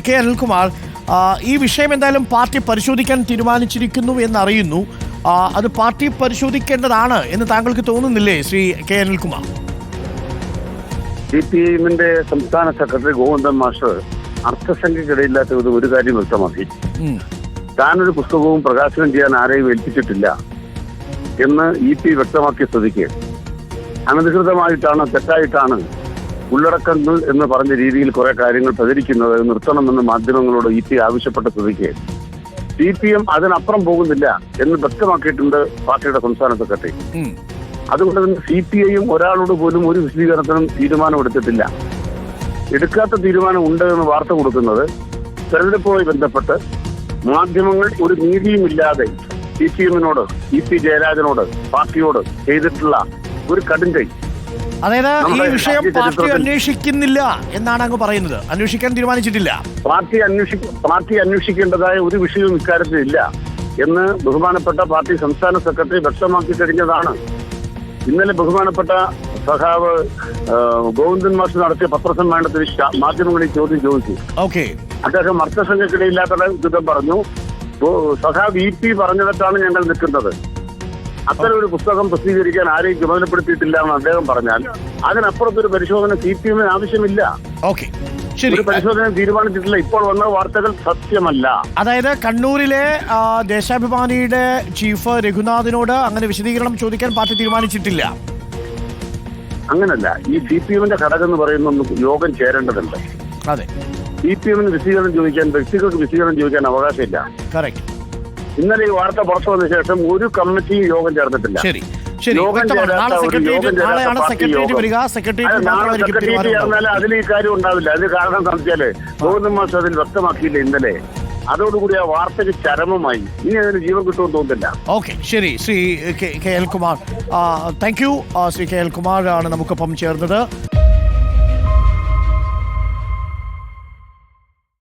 K Anilkumar, ഈ വിഷയം എന്തായാലും പാർട്ടി പരിശോധിക്കാൻ തീരുമാനിച്ചിരിക്കുന്നു എന്നറിയുന്നു. അത് പാർട്ടി പരിശോധിക്കേണ്ടതാണ് എന്ന് താങ്കൾക്ക് തോന്നുന്നില്ലേ ശ്രീ കെ അനിൽകുമാർ? CPIഎമ്മിന്റെ സംസ്ഥാന സെക്രട്ടറി ഗോവിന്ദൻ മാസ്റ്റർ അർത്ഥസംഖ്യക്കിടയില്ലാത്ത ഒരു കാര്യം വ്യക്തമാക്കി. താനൊരു പുസ്തകവും പ്രകാശനം ചെയ്യാൻ ആരെയും ഏൽപ്പിച്ചിട്ടില്ല എന്ന് EP വ്യക്തമാക്കിയ സ്ഥിതിക്ക് അനധികൃതമായിട്ടാണ്, തെറ്റായിട്ടാണ് ഉള്ളടക്കങ്ങൾ എന്ന് പറഞ്ഞ രീതിയിൽ കുറെ കാര്യങ്ങൾ പ്രചരിക്കുന്നത് നിർത്തണമെന്ന് മാധ്യമങ്ങളോട് EP ആവശ്യപ്പെട്ട സ്ഥിതിക്ക് CPM അതിനപ്പുറം പോകുന്നില്ല എന്ന് വ്യക്തമാക്കിയിട്ടുണ്ട് പാർട്ടിയുടെ സംസ്ഥാന സെക്രട്ടറി. അതുകൊണ്ട് തന്നെ CPIയും ഒരാളോട് പോലും ഒരു വിശദീകരണത്തിനും തീരുമാനമെടുത്തിട്ടില്ല. എടുക്കാത്ത തീരുമാനം ഉണ്ട് എന്ന് വാർത്ത കൊടുക്കുന്നത് തെരഞ്ഞെടുപ്പുമായി ബന്ധപ്പെട്ട് മാധ്യമങ്ങൾ ഒരു നീതിയുമില്ലാതെ CPMനോട്, EP ജയരാജനോട്, പാർട്ടിയോട് ചെയ്തിട്ടുള്ള ഒരു കടുംകൈ. അതായത് ഈ വിഷയം പാർട്ടി അന്വേഷിക്കുന്നില്ല എന്നാണ് അങ്ങ് പറയുന്നത്. അന്വേഷിക്കാൻ തീരുമാനിച്ചിട്ടില്ല. പാർട്ടി അന്വേഷിക്കേണ്ടതായ ഒരു വിഷയവും ഇക്കാര്യത്തിൽ ഇല്ല എന്ന് ബഹുമാനപ്പെട്ട പാർട്ടി സംസ്ഥാന സെക്രട്ടറി വ്യക്തമാക്കി കഴിഞ്ഞതാണ്. ഇന്നലെ ബഹുമാനപ്പെട്ട സഖാവ് ഗോവിന്ദൻ മാസ്റ്റർ നടത്തിയ പത്രസമ്മേളനത്തിൽ മാധ്യമങ്ങളിൽ ചോദ്യം ചോദിച്ചു. അദ്ദേഹം അർത്ഥസംഖ്യക്കിടയില്ലാത്ത വിധം പറഞ്ഞു, സഖാവ് EP പറഞ്ഞിടത്താണ് ഞങ്ങൾ നിൽക്കുന്നത്. അത്തരം ഒരു പുസ്തകം പ്രസിദ്ധീകരിക്കാൻ ആരെയും ചുമതലപ്പെടുത്തിയിട്ടില്ല എന്ന് അദ്ദേഹം പറഞ്ഞാൽ അതിനപ്പുറത്തൊരു പരിശോധന CPMന് ആവശ്യമില്ല. ഒരു പരിശോധന തീരുമാനിച്ചിട്ടില്ല. ഇപ്പോൾ വന്ന വാർത്തകൾ സത്യമല്ല. അതായത് കണ്ണൂരിലെ ദേശാഭിമാനിയുടെ ചീഫ് രഘുനാഥിനോട് അങ്ങനെ വിശദീകരണം ചോദിക്കാൻ പാർട്ടി തീരുമാനിച്ചിട്ടില്ല. അങ്ങനല്ല. ഈ CPMന്റെ ഘടകം എന്ന് പറയുന്ന യോഗം ചേരേണ്ടതുണ്ട്. അതെ, CPMന് വിശദീകരണം ചോദിക്കാൻ, വ്യക്തികൾക്ക് വിശദീകരണം ചോദിക്കാൻ അവകാശമില്ല. ഇന്നലെ ഈ വാർത്ത പുറത്തു വന്ന ശേഷം ഒരു കമ്മിറ്റിയും യോഗം ചേർന്നിട്ടില്ല. സെക്രട്ടേറിയറ്റ് ചേർന്നാലും അതിൽ ഈ കാര്യം ഉണ്ടാവില്ല. അതിന് കാരണം സംബന്ധിച്ചാല് ഗോവിന്ദൻ മാസ്റ്റർ അതിൽ വ്യക്തമാക്കിയില്ല ഇന്നലെ. അതോടുകൂടി ആ വാർത്തയ്ക്ക് ചരമമായി. ഇനി അതിന് ജീവൻ കിട്ടുമെന്ന് തോന്നുന്നില്ല. ശരി, Shri K L Kumar, thank you. Shri K L Kumar ആണ് നമുക്കൊപ്പം ചേർന്നത്.